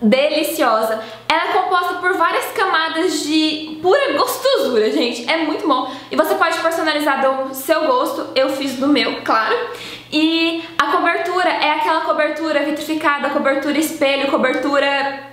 deliciosa. Ela é composta por várias camadas de pura gostosura, gente. É muito bom. E você pode personalizar do seu gosto. Eu fiz do meu, claro. E a cobertura é aquela cobertura vitrificada, cobertura espelho, cobertura...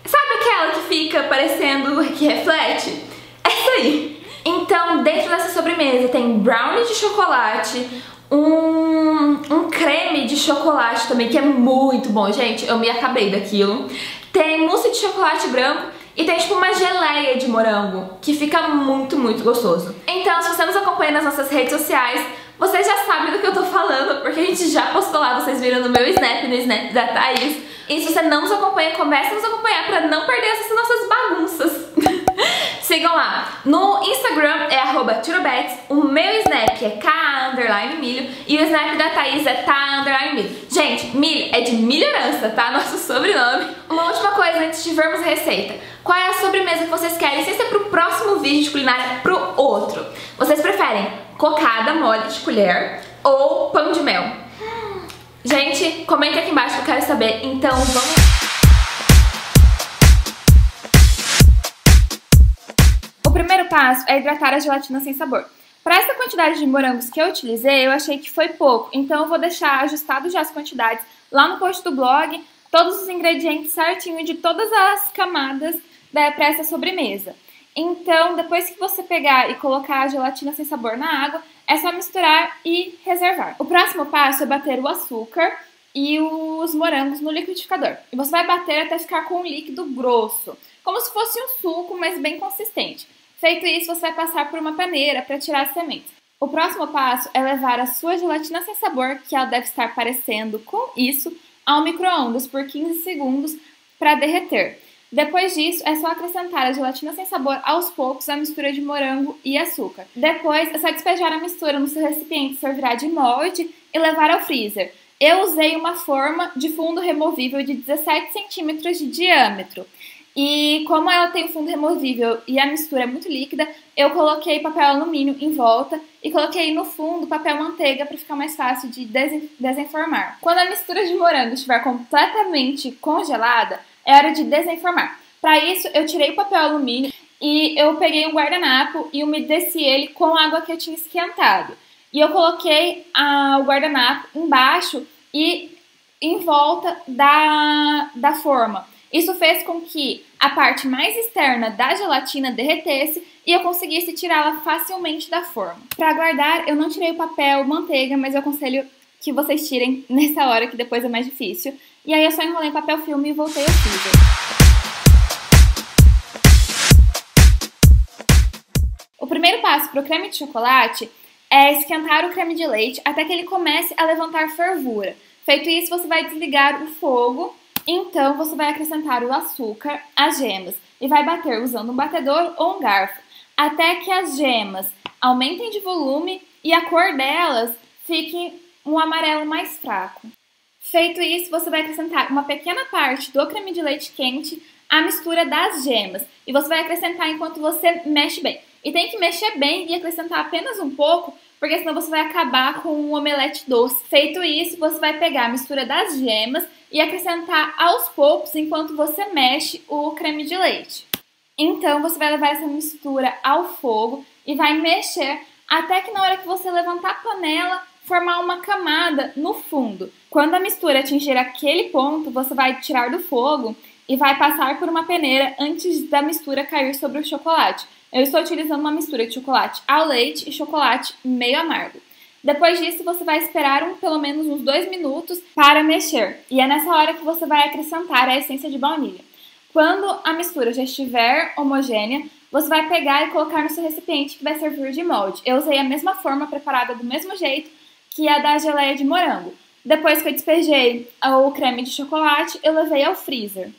Sabe aquela que fica parecendo que reflete? Essa aí. Então, dentro dessa sobremesa tem brownie de chocolate, um creme de chocolate também, que é muito bom, gente. Eu me acabei daquilo. Tem mousse de chocolate branco e tem tipo uma geleia de morango, que fica muito, muito gostoso. Então, se você nos acompanha nas nossas redes sociais, vocês já sabem do que eu tô falando, porque a gente já postou lá, vocês viram no meu Snap, no Snap da Thaís. E se você não nos acompanha, comece a nos acompanhar pra não perder essas nossas bagunças. Sigam lá. No Instagram é @tirobets, o meu Snap é _milho e o Snap da Thaís é _milho. Gente, milho é de milhorança, tá? Nosso sobrenome. Uma última coisa antes de vermos a receita. Qual é a sobremesa que vocês querem, sem ser pro próximo vídeo de culinária, pro outro? Vocês preferem cocada mole de colher ou pão de mel? Gente, comenta aqui embaixo que eu quero saber. Então vamos... O primeiro passo é hidratar a gelatina sem sabor. Para essa quantidade de morangos que eu utilizei, eu achei que foi pouco, então eu vou deixar ajustado já as quantidades lá no post do blog, todos os ingredientes certinho de todas as camadas para essa sobremesa. Então, depois que você pegar e colocar a gelatina sem sabor na água, é só misturar e reservar. O próximo passo é bater o açúcar e os morangos no liquidificador. E você vai bater até ficar com um líquido grosso, como se fosse um suco, mas bem consistente. Feito isso, você vai passar por uma peneira para tirar as sementes. O próximo passo é levar a sua gelatina sem sabor, que ela deve estar parecendo com isso, ao micro-ondas por 15 segundos para derreter. Depois disso, é só acrescentar a gelatina sem sabor aos poucos à mistura de morango e açúcar. Depois, é só despejar a mistura no seu recipiente, servirá de molde e levar ao freezer. Eu usei uma forma de fundo removível de 17 centímetros de diâmetro. E como ela tem o fundo removível e a mistura é muito líquida, eu coloquei papel alumínio em volta e coloquei no fundo papel manteiga para ficar mais fácil de desenformar. Quando a mistura de morango estiver completamente congelada, é hora de desenformar. Para isso, eu tirei o papel alumínio e eu peguei um guardanapo e umedeci ele com a água que eu tinha esquentado. E eu coloquei o guardanapo embaixo e em volta da forma. Isso fez com que a parte mais externa da gelatina derretesse e eu conseguisse tirá-la facilmente da forma. Para guardar, eu não tirei o papel manteiga, mas eu aconselho que vocês tirem nessa hora, que depois é mais difícil. E aí eu só enrolei papel filme e voltei ao freezer. O primeiro passo para o creme de chocolate é esquentar o creme de leite até que ele comece a levantar fervura. Feito isso, você vai desligar o fogo. Então, você vai acrescentar o açúcar, as gemas e vai bater usando um batedor ou um garfo, até que as gemas aumentem de volume e a cor delas fique um amarelo mais fraco. Feito isso, você vai acrescentar uma pequena parte do creme de leite quente à mistura das gemas e você vai acrescentar enquanto você mexe bem. E tem que mexer bem e acrescentar apenas um pouco, porque senão você vai acabar com um omelete doce. Feito isso, você vai pegar a mistura das gemas e acrescentar aos poucos enquanto você mexe o creme de leite. Então, você vai levar essa mistura ao fogo e vai mexer até que na hora que você levantar a panela, formar uma camada no fundo. Quando a mistura atingir aquele ponto, você vai tirar do fogo e vai passar por uma peneira antes da mistura cair sobre o chocolate. Eu estou utilizando uma mistura de chocolate ao leite e chocolate meio amargo. Depois disso, você vai esperar pelo menos uns 2 minutos para mexer. E é nessa hora que você vai acrescentar a essência de baunilha. Quando a mistura já estiver homogênea, você vai pegar e colocar no seu recipiente que vai servir de molde. Eu usei a mesma forma preparada do mesmo jeito que a da geleia de morango. Depois que eu despejei o creme de chocolate, eu levei ao freezer.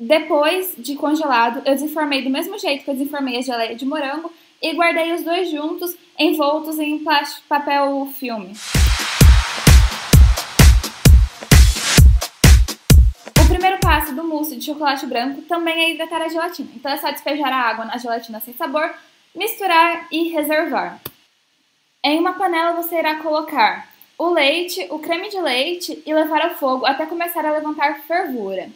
Depois de congelado, eu desenformei do mesmo jeito que eu desenformei a geleia de morango e guardei os dois juntos, envoltos em papel filme. O primeiro passo do mousse de chocolate branco também é hidratar a gelatina. Então é só despejar a água na gelatina sem sabor, misturar e reservar. Em uma panela você irá colocar o leite, o creme de leite e levar ao fogo até começar a levantar fervura.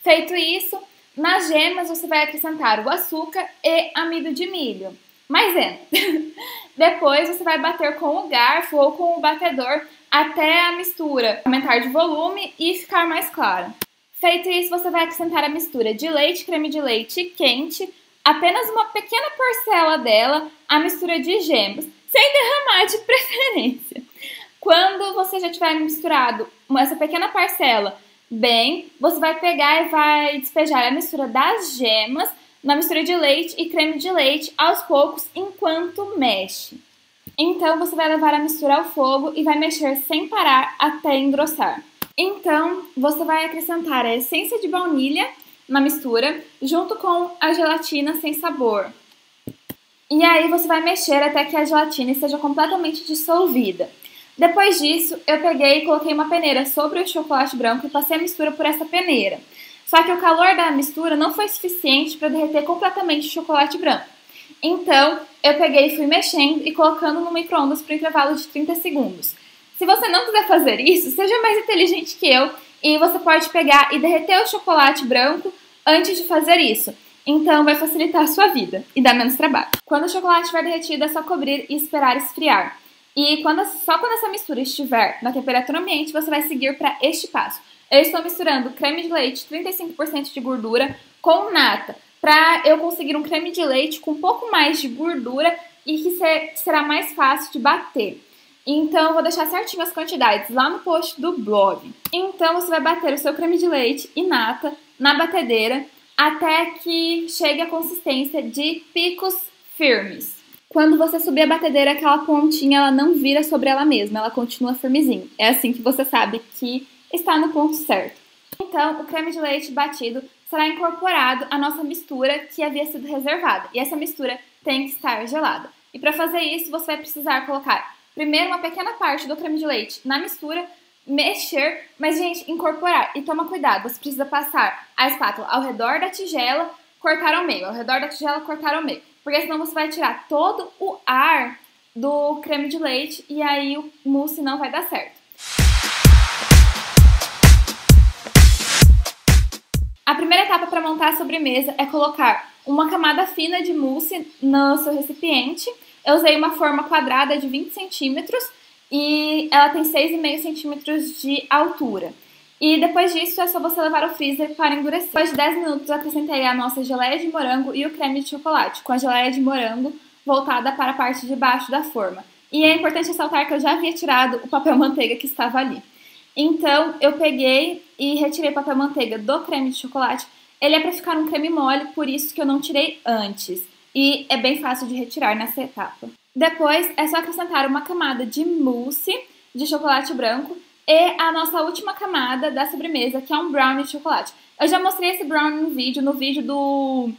Feito isso, nas gemas você vai acrescentar o açúcar e amido de milho. Maisena. Depois você vai bater com o garfo ou com o batedor até a mistura aumentar de volume e ficar mais clara. Feito isso, você vai acrescentar a mistura de leite, creme de leite quente, apenas uma pequena parcela dela, a mistura de gemas, sem derramar de preferência. Quando você já tiver misturado essa pequena parcela bem, você vai pegar e vai despejar a mistura das gemas na mistura de leite e creme de leite aos poucos enquanto mexe. Então você vai levar a mistura ao fogo e vai mexer sem parar até engrossar. Então você vai acrescentar a essência de baunilha na mistura junto com a gelatina sem sabor. E aí você vai mexer até que a gelatina esteja completamente dissolvida. Depois disso, eu peguei e coloquei uma peneira sobre o chocolate branco e passei a mistura por essa peneira. Só que o calor da mistura não foi suficiente para derreter completamente o chocolate branco. Então, eu peguei e fui mexendo e colocando no micro-ondas por intervalo de 30 segundos. Se você não quiser fazer isso, seja mais inteligente que eu e você pode pegar e derreter o chocolate branco antes de fazer isso. Então, vai facilitar a sua vida e dar menos trabalho. Quando o chocolate estiver derretido, é só cobrir e esperar esfriar. E só quando essa mistura estiver na temperatura ambiente, você vai seguir para este passo. Eu estou misturando creme de leite 35% de gordura com nata, para eu conseguir um creme de leite com um pouco mais de gordura e que será mais fácil de bater. Então, eu vou deixar certinho as quantidades lá no post do blog. Então, você vai bater o seu creme de leite e nata na batedeira até que chegue a consistência de picos firmes. Quando você subir a batedeira, aquela pontinha ela não vira sobre ela mesma, ela continua firmezinha. É assim que você sabe que está no ponto certo. Então, o creme de leite batido será incorporado à nossa mistura que havia sido reservada. E essa mistura tem que estar gelada. E para fazer isso, você vai precisar colocar primeiro uma pequena parte do creme de leite na mistura, mexer, mas, gente, incorporar. E toma cuidado, você precisa passar a espátula ao redor da tigela, cortar ao meio. Ao redor da tigela, cortar ao meio. Porque senão você vai tirar todo o ar do creme de leite e aí o mousse não vai dar certo. A primeira etapa para montar a sobremesa é colocar uma camada fina de mousse no seu recipiente. Eu usei uma forma quadrada de 20 centímetros e ela tem 6,5 centímetros de altura. E depois disso é só você levar ao freezer para endurecer. Depois de 10 minutos eu acrescentei a nossa geleia de morango e o creme de chocolate, com a geleia de morango voltada para a parte de baixo da forma. E é importante ressaltar que eu já havia tirado o papel manteiga que estava ali. Então eu peguei e retirei o papel manteiga do creme de chocolate. Ele é para ficar um creme mole, por isso que eu não tirei antes. E é bem fácil de retirar nessa etapa. Depois é só acrescentar uma camada de mousse de chocolate branco e a nossa última camada da sobremesa, que é um brownie de chocolate. Eu já mostrei esse brownie no vídeo do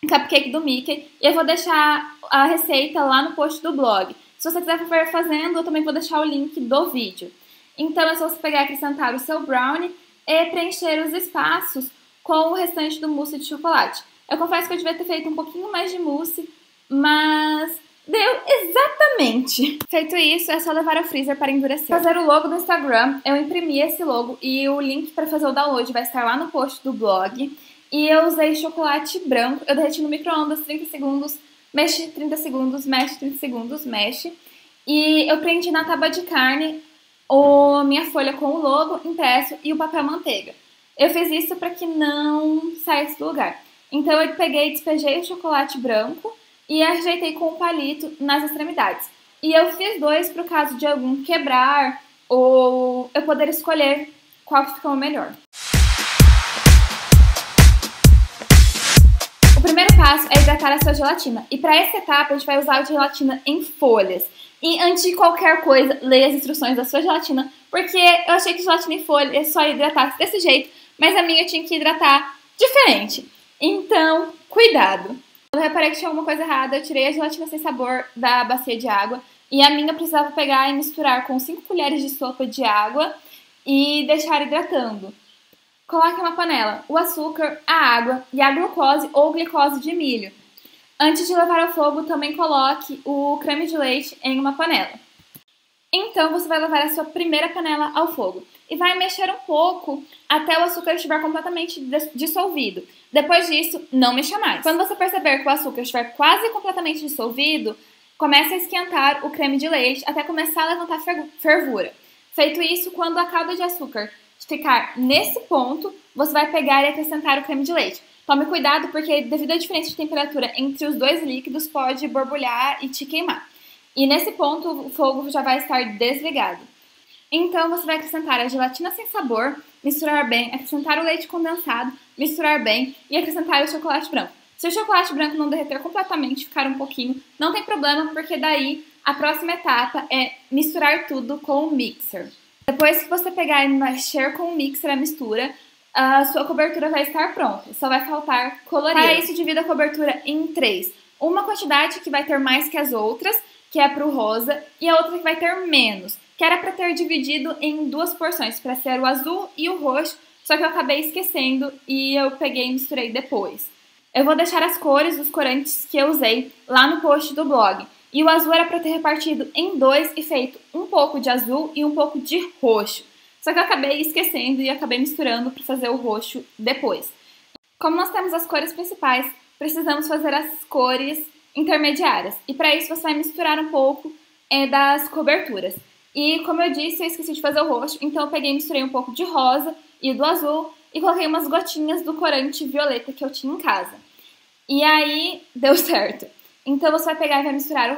cupcake do Mickey. E eu vou deixar a receita lá no post do blog. Se você quiser ver fazendo, eu também vou deixar o link do vídeo. Então é só você pegar e acrescentar o seu brownie e preencher os espaços com o restante do mousse de chocolate. Eu confesso que eu devia ter feito um pouquinho mais de mousse, mas deu exatamente. Feito isso, é só levar ao freezer para endurecer. Fazer o logo do Instagram, eu imprimi esse logo e o link para fazer o download vai estar lá no post do blog. E eu usei chocolate branco, eu derreti no micro-ondas 30 segundos, mexe 30 segundos, mexe 30 segundos, mexe. E eu prendi na tábua de carne a minha folha com o logo impresso e o papel manteiga. Eu fiz isso para que não saísse do lugar. Então eu peguei e despejei o chocolate branco e ajeitei com um palito nas extremidades. E eu fiz dois para o caso de algum quebrar ou eu poder escolher qual que ficou melhor. O primeiro passo é hidratar a sua gelatina. E para essa etapa a gente vai usar a gelatina em folhas. E antes de qualquer coisa, leia as instruções da sua gelatina, porque eu achei que gelatina em folha só hidratasse desse jeito, mas a minha tinha que hidratar diferente. Então, cuidado! Quando eu reparei que tinha alguma coisa errada, eu tirei a gelatina sem sabor da bacia de água e a minha precisava pegar e misturar com 5 colheres de sopa de água e deixar hidratando. Coloque em uma panela o açúcar, a água e a glucose ou glicose de milho. Antes de levar ao fogo, também coloque o creme de leite em uma panela. Então você vai levar a sua primeira panela ao fogo e vai mexer um pouco até o açúcar estiver completamente dissolvido. Depois disso, não mexa mais. Quando você perceber que o açúcar estiver quase completamente dissolvido, comece a esquentar o creme de leite até começar a levantar fervura. Feito isso, quando a calda de açúcar ficar nesse ponto, você vai pegar e acrescentar o creme de leite. Tome cuidado porque devido à diferença de temperatura entre os dois líquidos pode borbulhar e te queimar. E nesse ponto o fogo já vai estar desligado. Então você vai acrescentar a gelatina sem sabor, misturar bem, acrescentar o leite condensado, misturar bem e acrescentar o chocolate branco. Se o chocolate branco não derreter completamente, ficar um pouquinho, não tem problema, porque daí a próxima etapa é misturar tudo com o mixer. Depois que você pegar e mexer com o mixer a mistura, a sua cobertura vai estar pronta, só vai faltar colorido. Para isso, divida a cobertura em 3. Uma quantidade que vai ter mais que as outras, que é para o rosa, e a outra que vai ter menos, que era para ter dividido em 2 porções, para ser o azul e o roxo, só que eu acabei esquecendo e eu peguei e misturei depois. Eu vou deixar as cores dos corantes que eu usei lá no post do blog. E o azul era para ter repartido em 2 e feito um pouco de azul e um pouco de roxo. Só que eu acabei esquecendo e acabei misturando para fazer o roxo depois. Como nós temos as cores principais, precisamos fazer as cores intermediárias. E para isso você vai misturar um pouco das coberturas. E como eu disse, eu esqueci de fazer o roxo, então eu peguei e misturei um pouco de rosa e do azul e coloquei umas gotinhas do corante violeta que eu tinha em casa. E aí deu certo. Então você vai pegar e vai misturar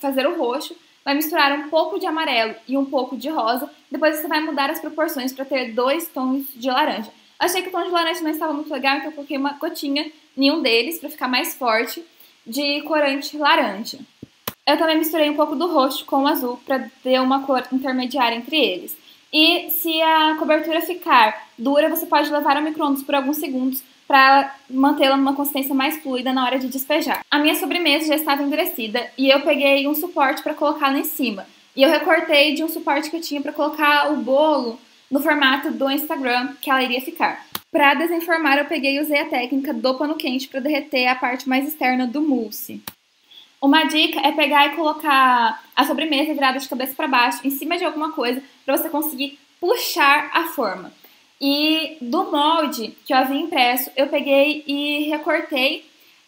fazer o roxo, vai misturar um pouco de amarelo e um pouco de rosa, depois você vai mudar as proporções para ter 2 tons de laranja. Achei que o tom de laranja não estava muito legal, então eu coloquei uma gotinha em um deles para ficar mais forte de corante laranja. Eu também misturei um pouco do roxo com o azul para ter uma cor intermediária entre eles. E se a cobertura ficar dura, você pode levar ao micro-ondas por alguns segundos para mantê-la numa consistência mais fluida na hora de despejar. A minha sobremesa já estava endurecida e eu peguei um suporte para colocar lá em cima. E eu recortei de um suporte que eu tinha para colocar o bolo no formato do Instagram que ela iria ficar. Para desenformar, eu peguei e usei a técnica do pano quente para derreter a parte mais externa do mousse. Uma dica é pegar e colocar a sobremesa virada de cabeça para baixo em cima de alguma coisa para você conseguir puxar a forma. E do molde que eu havia impresso, eu peguei e recortei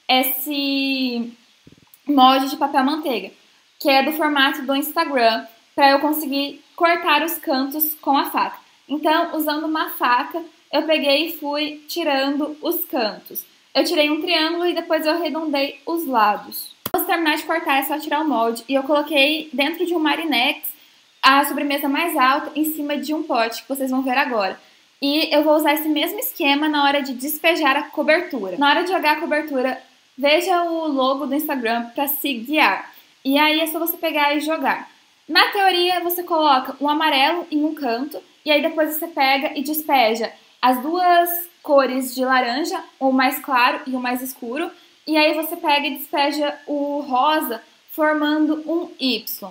esse molde de papel manteiga, que é do formato do Instagram, para eu conseguir cortar os cantos com a faca. Então, usando uma faca, eu peguei e fui tirando os cantos. Eu tirei um triângulo e depois eu arredondei os lados. Para terminar de cortar, é só tirar o molde e eu coloquei dentro de um marinex a sobremesa mais alta em cima de um pote, que vocês vão ver agora. E eu vou usar esse mesmo esquema na hora de despejar a cobertura. Na hora de jogar a cobertura, veja o logo do Instagram para se guiar. E aí é só você pegar e jogar. Na teoria, você coloca um amarelo em um canto e aí depois você pega e despeja as 2 cores de laranja, o mais claro e o mais escuro. E aí você pega e despeja o rosa formando um Y.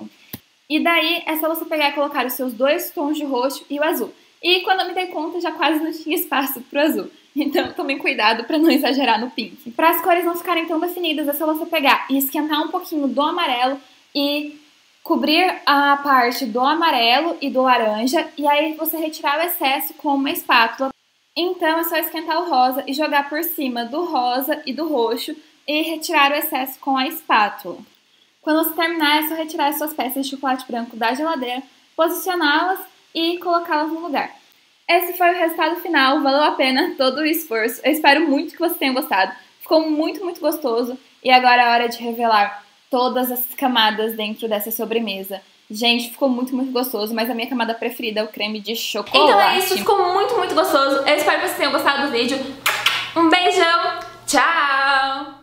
E daí é só você pegar e colocar os seus 2 tons de roxo e o azul. E quando eu me dei conta, já quase não tinha espaço pro azul. Então tomem cuidado para não exagerar no pink. Para as cores não ficarem tão definidas, é só você pegar e esquentar um pouquinho do amarelo e cobrir a parte do amarelo e do laranja. E aí você retirar o excesso com uma espátula. Então é só esquentar o rosa e jogar por cima do rosa e do roxo e retirar o excesso com a espátula. Quando você terminar, é só retirar as suas peças de chocolate branco da geladeira, posicioná-las e colocá-las no lugar. Esse foi o resultado final, valeu a pena todo o esforço. Eu espero muito que vocês tenham gostado. Ficou muito, muito gostoso. E agora é a hora de revelar todas as camadas dentro dessa sobremesa. Gente, ficou muito, muito gostoso, mas a minha camada preferida é o creme de chocolate. Então é isso, ficou muito, muito gostoso. Eu espero que vocês tenham gostado do vídeo. Um beijão, tchau!